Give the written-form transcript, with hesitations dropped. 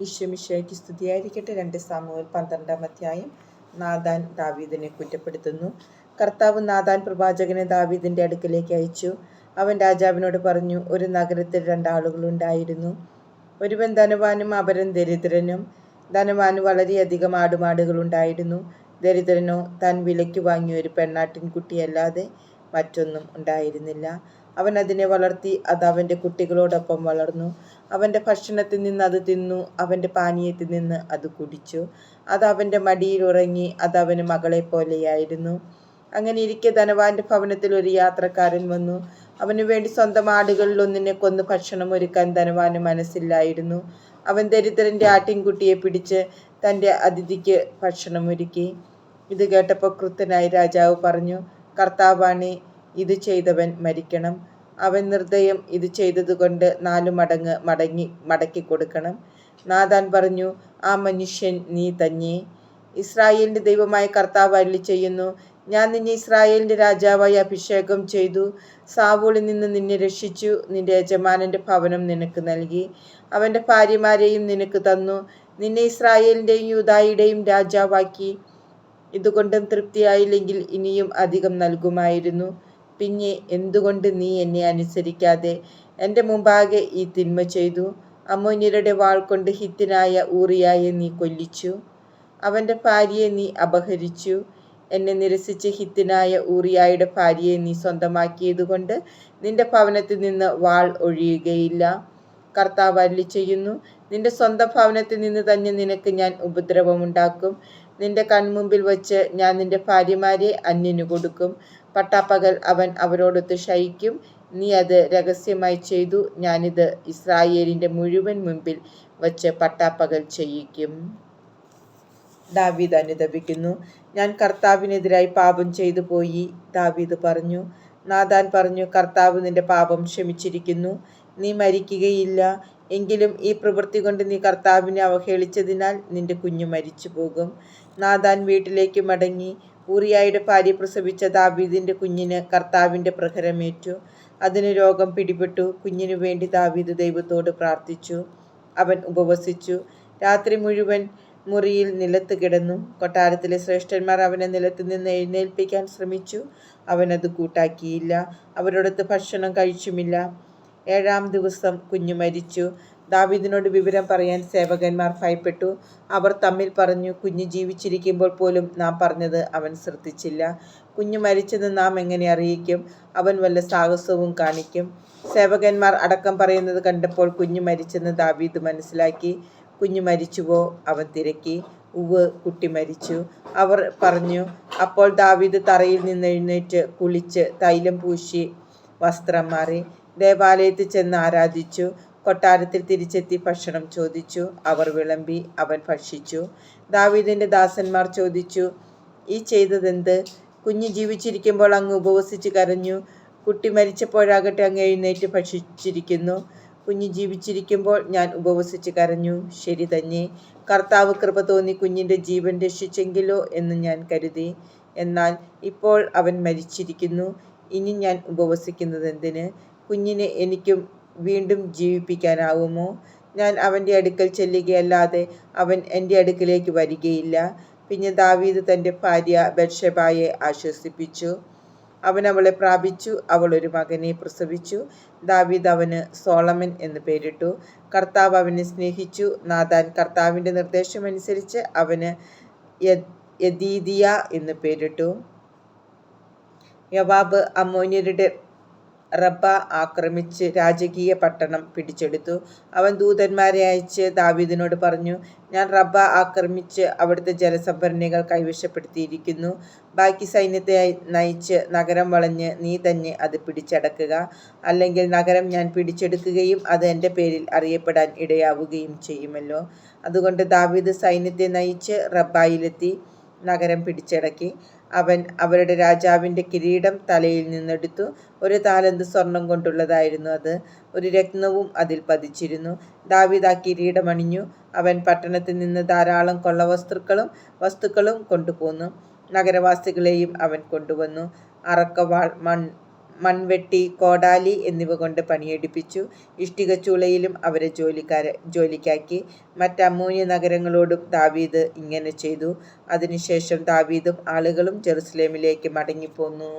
ഈശോമിശിഹായ്ക്ക് സ്തുതിയായിരിക്കട്ടെ. 2 സാമുവേൽ 12-ാം അധ്യായം. നാഥാൻ ദാവീദിനെ കുറ്റപ്പെടുത്തുന്നു. കർത്താവ് നാഥാൻ പ്രവാചകനെ ദാവീദിന്റെ അടുക്കലേക്ക് അയച്ചു. അവൻ രാജാവിനോട് പറഞ്ഞു, ഒരു നഗരത്തിൽ 2 ആളുകളുണ്ടായിരുന്നു. ഒരുവൻ ധനവാനും അപരൻ ദരിദ്രനും. ധനവാന് വളരെയധികം ആടുമാടുകളുണ്ടായിരുന്നു. ദരിദ്രനോ താൻ വിലയ്ക്ക് വാങ്ങിയ ഒരു പെണ്ണാട്ടിൻകുട്ടിയല്ലാതെ മറ്റൊന്നും ഉണ്ടായിരുന്നില്ല. അവൻ അതിനെ വളർത്തി. അത് അവൻ്റെ കുട്ടികളോടൊപ്പം വളർന്നു. അവൻ്റെ ഭക്ഷണത്തിൽ നിന്ന് അത് തിന്നു, അവൻ്റെ പാനീയത്തിൽ നിന്ന് അത് കുടിച്ചു. അത് അവൻ്റെ മടിയിൽ ഉറങ്ങി. അത് അവന് മകളെപ്പോലെയായിരുന്നു. അങ്ങനെ ഇരിക്കെ ധനവാന്റെ ഭവനത്തിൽ ഒരു യാത്രക്കാരൻ വന്നു. അവനു വേണ്ടി സ്വന്തം ആടുകളിൽ ഒന്നിനെ കൊന്ന് ഭക്ഷണം ഒരുക്കാൻ ധനവാന് മനസ്സില്ലായിരുന്നു. അവൻ ദരിദ്രൻ്റെ ആട്ടിൻകുട്ടിയെ പിടിച്ച് തൻ്റെ അതിഥിക്ക് ഭക്ഷണമൊരുക്കി. ഇത് കേട്ടപ്പോൾ ക്രുദ്ധനായി രാജാവ് പറഞ്ഞു, കർത്താവാണേ, ഇത് ചെയ്തവൻ മരിക്കണം. അവൻ നിർദ്ദയം ഇത് ചെയ്തതുകൊണ്ട് 4 മടങ്ങ് മടക്കി കൊടുക്കണം. നാഥാൻ പറഞ്ഞു, ആ മനുഷ്യൻ നീ തന്നെ. ഇസ്രായേലിന്റെ ദൈവമായ കർത്താവ് അരുളിച്ചെയ്യുന്നു, ഞാൻ നിന്നെ ഇസ്രായേലിന്റെ രാജാവായി അഭിഷേകം ചെയ്തു. സാവൂളിൽ നിന്ന് നിന്നെ രക്ഷിച്ചു. നിന്റെ യജമാനന്റെ ഭവനം നിനക്ക് നൽകി. അവന്റെ ഭാര്യമാരെയും നിനക്ക് തന്നു. നിന്നെ ഇസ്രായേലിന്റെയും യൂദായുടെയും രാജാവാക്കി. ഇതുകൊണ്ടും തൃപ്തിയായില്ലെങ്കിൽ ഇനിയും അധികം നൽകുമായിരുന്നു. പിന്നെ എന്തുകൊണ്ട് നീ എന്നെ അനുസരിക്കാതെ എൻ്റെ മുമ്പാകെ ഈ തിന്മ ചെയ്തു? അമ്മോന്യരുടെ വാൾ കൊണ്ട് ഹിത്യനായ ഊറിയായെ നീ കൊല്ലിച്ചു. അവൻ്റെ ഭാര്യയെ നീ അപഹരിച്ചു. എന്നെ നിരസിച്ച് ഹിത്യനായ ഊറിയായുടെ ഭാര്യയെ നീ സ്വന്തമാക്കിയതുകൊണ്ട് നിന്റെ ഭവനത്തിൽ നിന്ന് വാൾ ഒഴിയുകയില്ല. കർത്താവ് അരുളിച്ചെയ്യുന്നു, നിന്റെ സ്വന്തം ഭവനത്തിൽ നിന്ന് തന്നെ നിനക്ക് ഞാൻ ഉപദ്രവമുണ്ടാക്കും. നിന്റെ കൺമുമ്പിൽ വച്ച് ഞാൻ നിന്റെ ഭാര്യമാരെ അന്യനു കൊടുക്കും. പട്ടാപ്പകൽ അവൻ അവരോടൊത്ത് ശയിക്കും. നീ അത് രഹസ്യമായി ചെയ്തു. ഞാനിത് ഇസ്രായേലിന്റെ മുഴുവൻ മുമ്പിൽ വച്ച് പട്ടാപ്പകൽ ചെയ്യിക്കും. ദാവീദ് അനുതപിക്കുന്നു. ഞാൻ കർത്താവിനെതിരായി പാപം ചെയ്തു പോയി. ദാവീദ് പറഞ്ഞു. നാഥാൻ പറഞ്ഞു, കർത്താവ് നിന്റെ പാപം ക്ഷമിച്ചിരിക്കുന്നു. നീ മരിക്കുകയില്ല. എങ്കിലും ഈ പ്രവൃത്തി കൊണ്ട് നീ കർത്താവിനെ അവഹേളിച്ചതിനാൽ നിന്റെ കുഞ്ഞു മരിച്ചു പോകും. നാഥാൻ വീട്ടിലേക്ക് മടങ്ങി. ഊറിയായുടെ ഭാര്യ പ്രസവിച്ച ദാവീദിന്റെ കുഞ്ഞിന് കർത്താവിന്റെ പ്രഹരമേറ്റു. അതിന് രോഗം പിടിപെട്ടു. കുഞ്ഞിനു വേണ്ടി ദാവീദ് ദൈവത്തോട് പ്രാർത്ഥിച്ചു. അവൻ ഉപവസിച്ചു. രാത്രി മുഴുവൻ മുറിയിൽ നിലത്ത് കിടന്നു. കൊട്ടാരത്തിലെ ശ്രേഷ്ഠന്മാർ അവനെ നിലത്ത് നിന്ന് എഴുന്നേൽപ്പിക്കാൻ ശ്രമിച്ചു. അവനത് കൂട്ടാക്കിയില്ല. അവരോടൊത്ത് ഭക്ഷണം കഴിച്ചുമില്ല. 7-ാം ദിവസം കുഞ്ഞു മരിച്ചു. ദാവീദിനോട് വിവരം പറയാൻ സേവകന്മാർ ഭയപ്പെട്ടു. അവർ തമ്മിൽ പറഞ്ഞു, കുഞ്ഞ് ജീവിച്ചിരിക്കുമ്പോൾ പോലും നാം പറഞ്ഞത് അവൻ ശ്രദ്ധിച്ചില്ല. കുഞ്ഞു മരിച്ചെന്ന് നാം എങ്ങനെ അറിയിക്കും? അവൻ വല്ല സാഹസവും കാണിക്കും. സേവകന്മാർ അടക്കം പറയുന്നത് കണ്ടപ്പോൾ കുഞ്ഞു മരിച്ചെന്ന് ദാവീദ് മനസ്സിലാക്കി. കുഞ്ഞു മരിച്ചുവോ? അവൻ തിരക്കി. ഉവ്വ്, കുട്ടി മരിച്ചു, അവർ പറഞ്ഞു. അപ്പോൾ ദാവീദ് തറയിൽ നിന്ന് എഴുന്നേറ്റ് കുളിച്ച് തൈലം പൂശി വസ്ത്രം മാറി ദേവാലയത്തിൽ ചെന്ന് ആരാധിച്ചു. കൊട്ടാരത്തിൽ തിരിച്ചെത്തി ഭക്ഷണം ചോദിച്ചു. അവർ വിളമ്പി. അവൻ ഭക്ഷിച്ചു. ദാവീദിന്റെ ദാസന്മാർ ചോദിച്ചു, ഈ ചെയ്തതെന്ത്? കുഞ്ഞ് ജീവിച്ചിരിക്കുമ്പോൾ അങ്ങ് ഉപവസിച്ച് കരഞ്ഞു. കുട്ടി മരിച്ചപ്പോഴാകട്ടെ അങ്ങ് എഴുന്നേറ്റ് ഭക്ഷിച്ചിരിക്കുന്നു. കുഞ്ഞ് ജീവിച്ചിരിക്കുമ്പോൾ ഞാൻ ഉപവസിച്ച് കരഞ്ഞു. ശരി തന്നെ. കർത്താവ് കൃപ തോന്നി കുഞ്ഞിന്റെ ജീവൻ രക്ഷിച്ചെങ്കിലോ എന്ന് ഞാൻ കരുതി. എന്നാൽ ഇപ്പോൾ അവൻ മരിച്ചിരിക്കുന്നു. ഇനി ഞാൻ ഉപവസിക്കുന്നത് എന്തിന്? കുഞ്ഞിനെ എനിക്കും വീണ്ടും ജീവിപ്പിക്കാനാവുമോ? ഞാൻ അവൻ്റെ അടുക്കൽ ചെല്ലുകയല്ലാതെ അവൻ എൻ്റെ അടുക്കലേക്ക് വരികയില്ല. പിന്നെ ദാവീദ് തൻ്റെ ഭാര്യ ബത്ശബായെ ആശ്വസിപ്പിച്ചു. അവൻ അവളെ പ്രാപിച്ചു. അവൾ ഒരു മകനെ പ്രസവിച്ചു. ദാവീദ് അവന് സോളമൻ എന്ന് പേരിട്ടു. കർത്താവ് അവനെ സ്നേഹിച്ചു. നാഥാൻ കർത്താവിൻ്റെ നിർദ്ദേശമനുസരിച്ച് അവന് യദീദിയ എന്ന് പേരിട്ടു. യോവാബ് അമ്മോന്യരുടെ റബ്ബ ആക്രമിച്ച് രാജകീയ പട്ടണം പിടിച്ചെടുത്തു. അവൻ ദൂതന്മാരെ അയച്ച് ദാവീദിനോട് പറഞ്ഞു, ഞാൻ റബ്ബ ആക്രമിച്ച് അവിടുത്തെ ജലസംഭരണികൾ കൈവശപ്പെടുത്തിയിരിക്കുന്നു. ബാക്കി സൈന്യത്തെ നയിച്ച് നഗരം വളഞ്ഞ് നീ തന്നെ അത് പിടിച്ചടക്കുക. അല്ലെങ്കിൽ നഗരം ഞാൻ പിടിച്ചെടുക്കുകയും അത് എൻ്റെ പേരിൽ അറിയപ്പെടാൻ ഇടയാവുകയും ചെയ്യുമല്ലോ. അതുകൊണ്ട് ദാവീദ് സൈന്യത്തെ നയിച്ച് റബ്ബായിലെത്തി നഗരം പിടിച്ചടക്കി. അവൻ അവരുടെ രാജാവിൻ്റെ കിരീടം തലയിൽ നിന്നെടുത്തു. 1 താലന്ത് സ്വർണം കൊണ്ടുള്ളതായിരുന്നു അത്. ഒരു രത്നവും അതിൽ പതിച്ചിരുന്നു. ദാവീദ് ആ കിരീടം അണിഞ്ഞു. അവൻ പട്ടണത്തിൽ നിന്ന് ധാരാളം വസ്തുക്കളും കൊണ്ടുപോന്നു. നഗരവാസികളെയും അവൻ കൊണ്ടുവന്നു. അറക്കവാൾ, മൺവെട്ടി, കോടാലി എന്നിവ കൊണ്ട് പണിയെടുപ്പിച്ചു. ഇഷ്ടികച്ചൂളയിലും അവരെ ജോലിക്കാക്കി. മറ്റ് അമ്മോന്യ നഗരങ്ങളോടും ദാവീദ് ഇങ്ങനെ ചെയ്തു. അതിനുശേഷം ദാവീദും ആളുകളും ജെറുസലേമിലേക്ക് മടങ്ങിപ്പോന്നു.